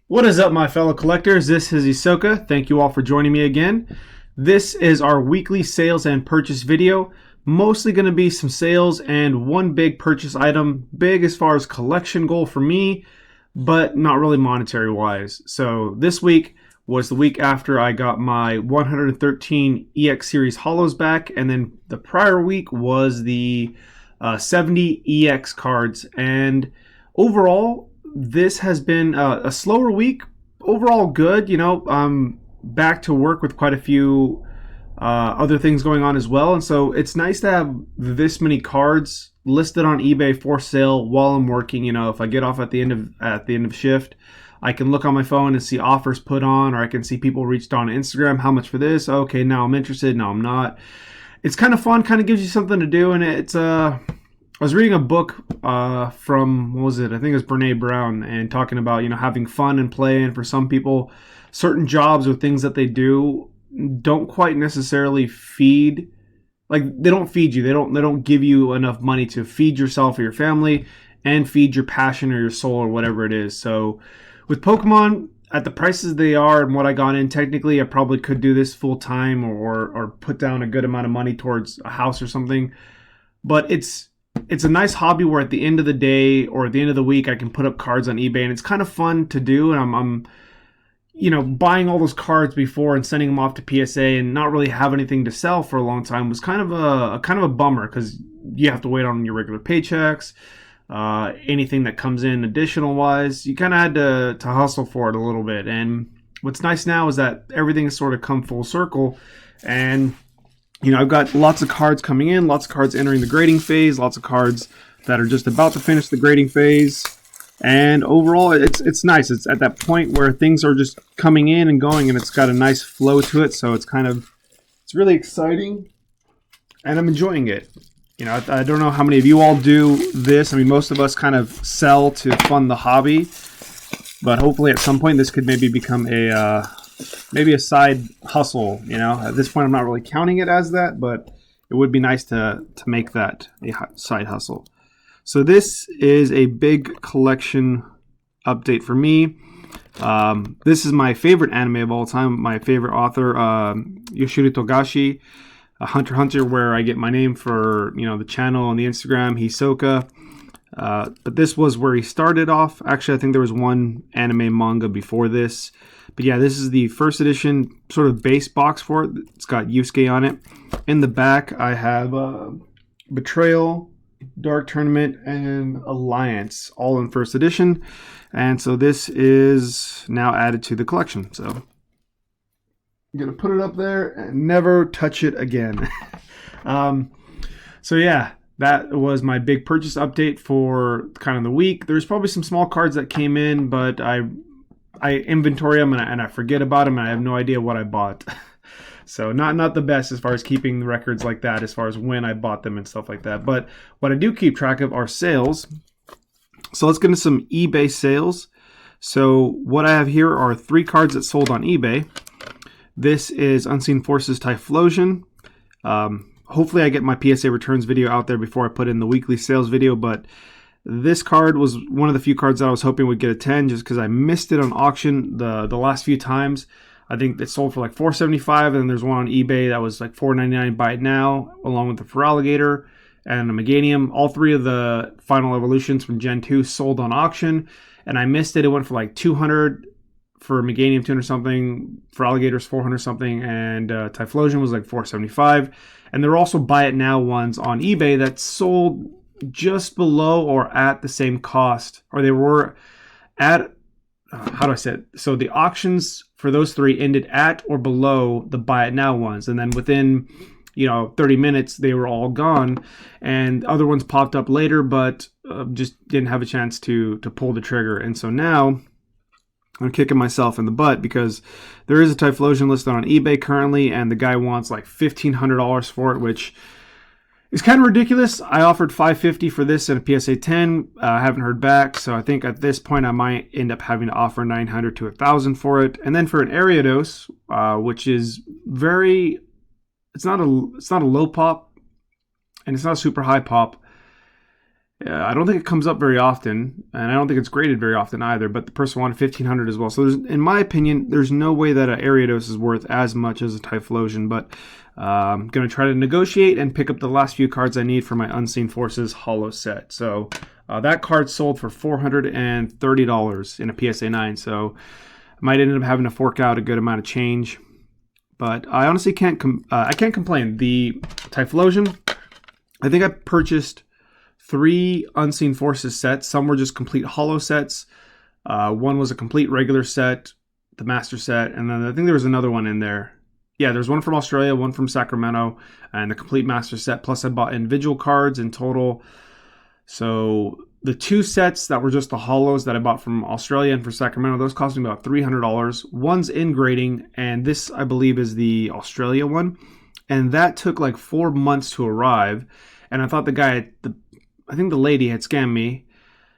What is up, my fellow collectors? This is Isoka. Thank you all for joining me again. This is our weekly sales and purchase video. Mostly going to be some sales and one big purchase item. Big as far as collection goal for me, but not really monetary wise. So this week was the week after I got my 113 EX series holos back, and then the prior week was the 70 EX cards. And overall, this has been a slower week. Overall good. I'm back to work with quite a few other things going on as well, and so it's nice to have this many cards listed on eBay for sale while I'm working. If I get off at the end of shift, I can look on my phone and see offers put on, or I can see people reached on Instagram, how much for this? Okay, now I'm interested, now I'm not. It's kind of fun, kind of gives you something to do, and it's I was reading a book from, what was it? I think it was Brene Brown, and talking about, having fun and play. And for some people, certain jobs or things that they do don't quite necessarily feed, like they don't feed you. They don't give you enough money to feed yourself or your family and feed your passion or your soul or whatever it is. So with Pokemon, at the prices they are and what I got in, technically I probably could do this full time or put down a good amount of money towards a house or something. But it's a nice hobby where at the end of the day or at the end of the week I can put up cards on eBay, and it's kind of fun to do. And I'm buying all those cards before and sending them off to PSA and not really have anything to sell for a long time was kind of a bummer, because you have to wait on your regular paychecks. Anything that comes in additional wise, you kind of had to hustle for it a little bit. And what's nice now is that everything has sort of come full circle, and I've got lots of cards coming in, lots of cards entering the grading phase, lots of cards that are just about to finish the grading phase. And overall, it's nice. It's at that point where things are just coming in and going, and it's got a nice flow to it. So it's really exciting, and I'm enjoying it. I don't know how many of you all do this. I mean, most of us kind of sell to fund the hobby, but hopefully at some point this could maybe become maybe a side hustle. At this point I'm not really counting it as that, but it would be nice to make that a side hustle. So this is a big collection update for me. This is my favorite anime of all time, my favorite author, Yoshiro Togashi, Hunter x Hunter, where I get my name for the channel and the Instagram, Hisoka. But this was where he started off. Actually, I think there was one anime manga before this. But yeah, this is the first edition sort of base box for it. It's got Yusuke on it. In the back, I have Betrayal, Dark Tournament, and Alliance, all in first edition. And so this is now added to the collection. So I'm going to put it up there and never touch it again. So yeah, that was my big purchase update for kind of the week. There's probably some small cards that came in, but I inventory them and I forget about them, and I have no idea what I bought. So not the best as far as keeping the records like that, as far as when I bought them and stuff like that. But what I do keep track of are sales. So let's get into some eBay sales. So what I have here are 3 cards that sold on eBay. This is Unseen Forces Typhlosion. Hopefully I get my PSA returns video out there before I put in the weekly sales video, but this card was one of the few cards that I was hoping would get a 10, just because I missed it on auction the last few times. I think it sold for like $4.75, and then there's one on eBay that was like $4.99 buy it now, along with the Feraligatr and the Meganium. All 3 of the final evolutions from Gen 2 sold on auction, and I missed it. It went for like $200 for Meganium, 200 something, Feraligatr's 400 something, and Typhlosion was like $4.75. And there were also buy it now ones on eBay that sold just below or at the same cost, or they were at, how do I say it? So the auctions for those 3 ended at or below the buy it now ones, and then within 30 minutes they were all gone, and other ones popped up later, but just didn't have a chance to pull the trigger. And so now I'm kicking myself in the butt, because there is a Typhlosion listed on eBay currently, and the guy wants like $1,500 for it, which is kind of ridiculous. I offered $550 for this and a PSA 10. I haven't heard back, so I think at this point I might end up having to offer $900 to $1,000 for it. And then for an Ariados, which is it's not a low pop, and it's not a super high pop. I don't think it comes up very often, and I don't think it's graded very often either, but the person wanted 1500 as well. So in my opinion, there's no way that an Ariados is worth as much as a Typhlosion, but I'm going to try to negotiate and pick up the last few cards I need for my Unseen Forces holo set. So that card sold for $430 in a PSA 9, so I might end up having to fork out a good amount of change. But I honestly can't complain. The Typhlosion, I think I purchased 3 Unseen Forces sets. Some were just complete holo sets. One was a complete regular set, the master set, and then I think there was another one in there. Yeah, there's one from Australia, one from Sacramento, and the complete master set. Plus I bought individual cards in total. So the 2 sets that were just the holos that I bought from Australia and for Sacramento, those cost me about $300. One's in grading, and this I believe is the Australia one. And that took like 4 months to arrive. And I thought I think the lady had scammed me,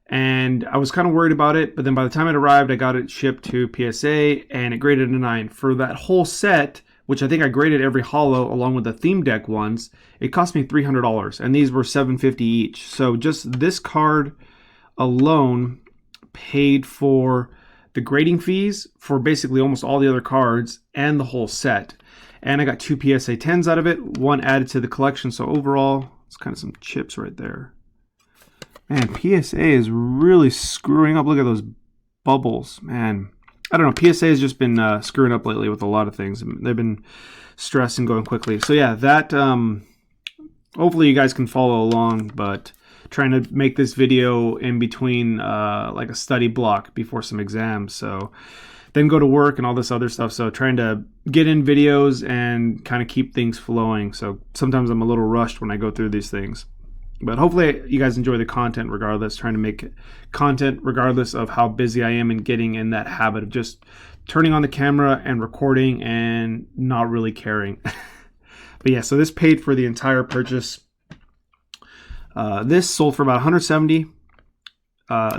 and I was kind of worried about it, but then by the time it arrived, I got it shipped to PSA, and it graded a 9. For that whole set, which I think I graded every holo along with the theme deck ones, it cost me $300, and these were $750 each. So just this card alone paid for the grading fees for basically almost all the other cards and the whole set. And I got 2 PSA 10s out of it, one added to the collection, so overall, it's kind of some chips right there. Man, PSA is really screwing up. Look at those bubbles, man. I don't know. PSA has just been screwing up lately with a lot of things. They've been stressed and going quickly. So yeah, that hopefully you guys can follow along, but trying to make this video in between like a study block before some exams. So then go to work and all this other stuff. So trying to get in videos and kind of keep things flowing. So sometimes I'm a little rushed when I go through these things. But hopefully you guys enjoy the content regardless, trying to make content regardless of how busy I am and getting in that habit of just turning on the camera and recording and not really caring. But yeah, so this paid for the entire purchase. This sold for about $170.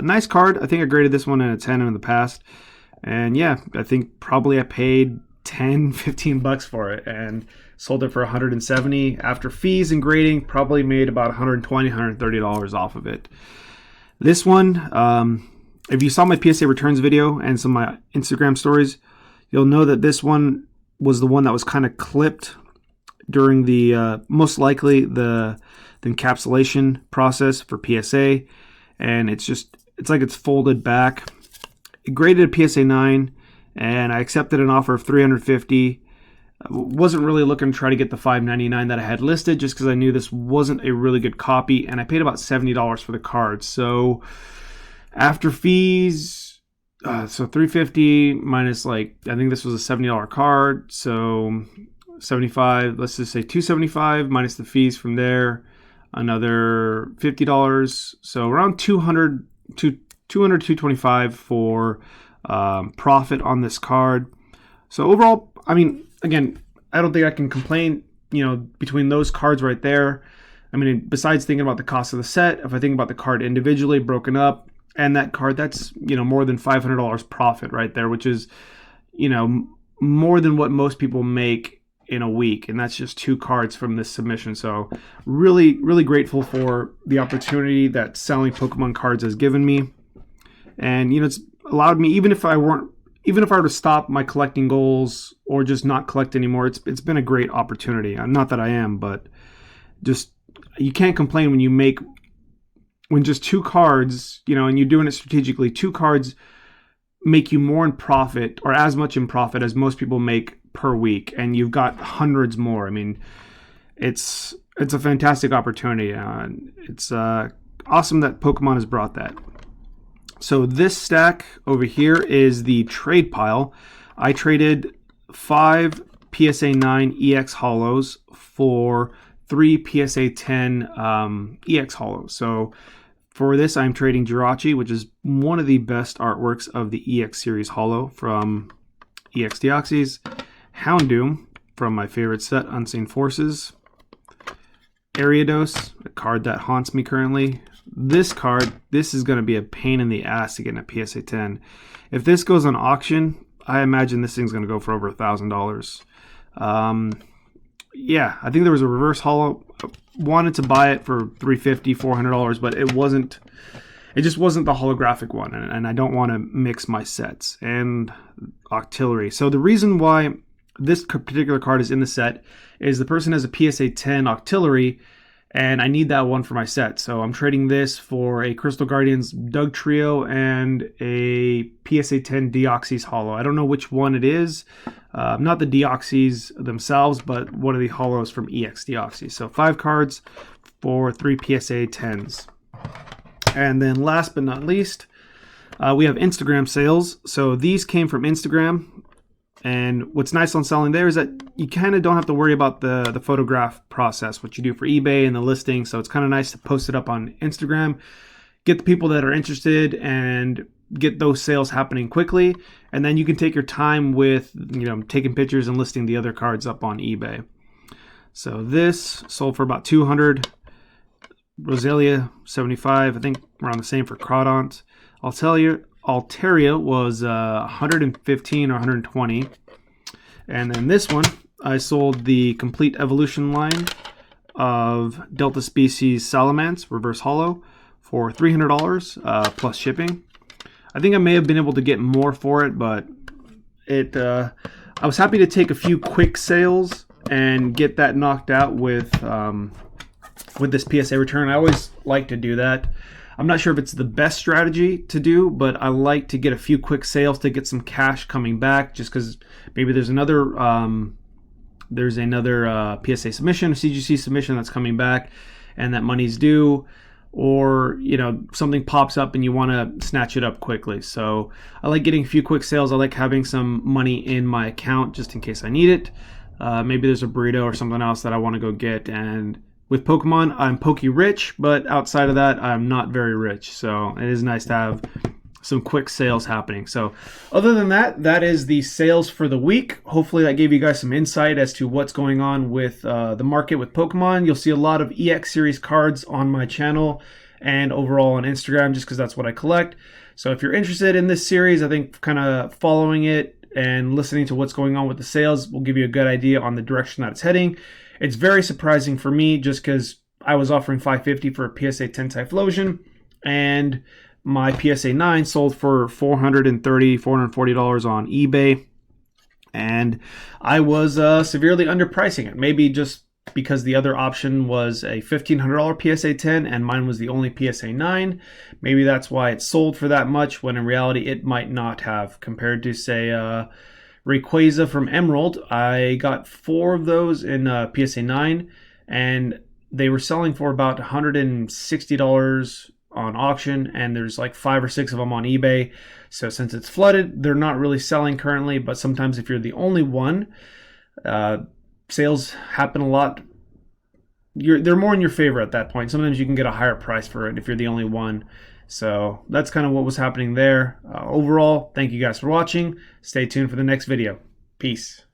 Nice card. I think I graded this one in a 10 in the past. And yeah, I think probably I paid 10, 15 bucks for it and sold it for $170. After fees and grading, probably made about $120, $130 off of it. This one, if you saw my PSA returns video and some of my Instagram stories, you'll know that this one was the one that was kind of clipped during the, most likely the encapsulation process for PSA. And it's like it's folded back. It graded a PSA 9, and I accepted an offer of $350. Wasn't really looking to try to get the $599 that I had listed just because I knew this wasn't a really good copy, and I paid about $70 for the card. So after fees, so $350 minus, like, I think this was a $70 card, so 75, let's just say $275 minus the fees from there, another $50, so around $200 to $225 for profit on this card. So overall, I mean, again, I don't think I can complain, between those cards right there. I mean, besides thinking about the cost of the set, if I think about the card individually broken up and that card, that's, more than $500 profit right there, which is, more than what most people make in a week. And that's just 2 cards from this submission. So really, really grateful for the opportunity that selling Pokemon cards has given me. And, it's allowed me, even if I were to stop my collecting goals or just not collect anymore, it's been a great opportunity. Not that I am, but just, you can't complain when just 2 cards, and you're doing it strategically, 2 cards make you more in profit or as much in profit as most people make per week. And you've got hundreds more. I mean, it's a fantastic opportunity. It's awesome that Pokemon has brought that. So this stack over here is the trade pile. I traded 5 PSA 9 EX holos for 3 PSA 10 EX holos. So for this, I'm trading Jirachi, which is one of the best artworks of the EX series holo from EX Deoxys. Houndoom from my favorite set, Unseen Forces. Ariados, a card that haunts me currently. This card, this is going to be a pain in the ass to get in a PSA 10. If this goes on auction, I imagine this thing's going to go for over $1,000. yeah, I think there was a reverse holo. Wanted to buy it for $350, $400, but it wasn't. It just wasn't the holographic one, and I don't want to mix my sets and Octillery. So the reason why this particular card is in the set is the person has a PSA 10 Octillery, and I need that one for my set. So I'm trading this for a Crystal Guardians Doug Trio and a PSA 10 Deoxys holo. I don't know which one it is. Not the Deoxys themselves, but one of the holos from EX Deoxys. So 5 cards for 3 PSA 10s. And then last but not least, we have Instagram sales. So these came from Instagram. And what's nice on selling there is that you kind of don't have to worry about the photograph process, what you do for eBay and the listing. So it's kind of nice to post it up on Instagram, get the people that are interested, and get those sales happening quickly. And then you can take your time with, taking pictures and listing the other cards up on eBay. So this sold for about 200. Roselia 75. I think around the same for Crawdont. I'll tell you, Altaria was 115 or 120. And then this one, I sold the complete evolution line of Delta Species Salamence reverse holo for $300 plus shipping. I think I may have been able to get more for it, but I was happy to take a few quick sales and get that knocked out with this PSA return. I always like to do that. I'm not sure if it's the best strategy to do, but I like to get a few quick sales to get some cash coming back, just because maybe there's another PSA submission, a CGC submission that's coming back, and that money's due, or something pops up and you want to snatch it up quickly. So I like getting a few quick sales. I like having some money in my account just in case I need it. Maybe there's a burrito or something else that I want to go get. And with Pokemon, I'm Poke rich, but outside of that, I'm not very rich. So it is nice to have some quick sales happening. So other than that, that is the sales for the week. Hopefully that gave you guys some insight as to what's going on with the market with Pokemon. You'll see a lot of EX series cards on my channel and overall on Instagram, just because that's what I collect. So if you're interested in this series, I think kind of following it and listening to what's going on with the sales will give you a good idea on the direction that it's heading. It's very surprising for me just because I was offering $550 for a PSA 10 Typhlosion, and my PSA 9 sold for $430, $440 on eBay, and I was severely underpricing it. Maybe just because the other option was a $1,500 PSA 10 and mine was the only PSA 9. Maybe that's why it sold for that much, when in reality it might not have, compared to, say, Rayquaza from Emerald. I got 4 of those in PSA 9, and they were selling for about $160 on auction, and there's like 5 or 6 of them on eBay. So since it's flooded, they're not really selling currently, but sometimes if you're the only one, sales happen a lot. They're more in your favor at that point. Sometimes you can get a higher price for it if you're the only one. So that's kind of what was happening there. Overall, thank you guys for watching. Stay tuned for the next video. Peace.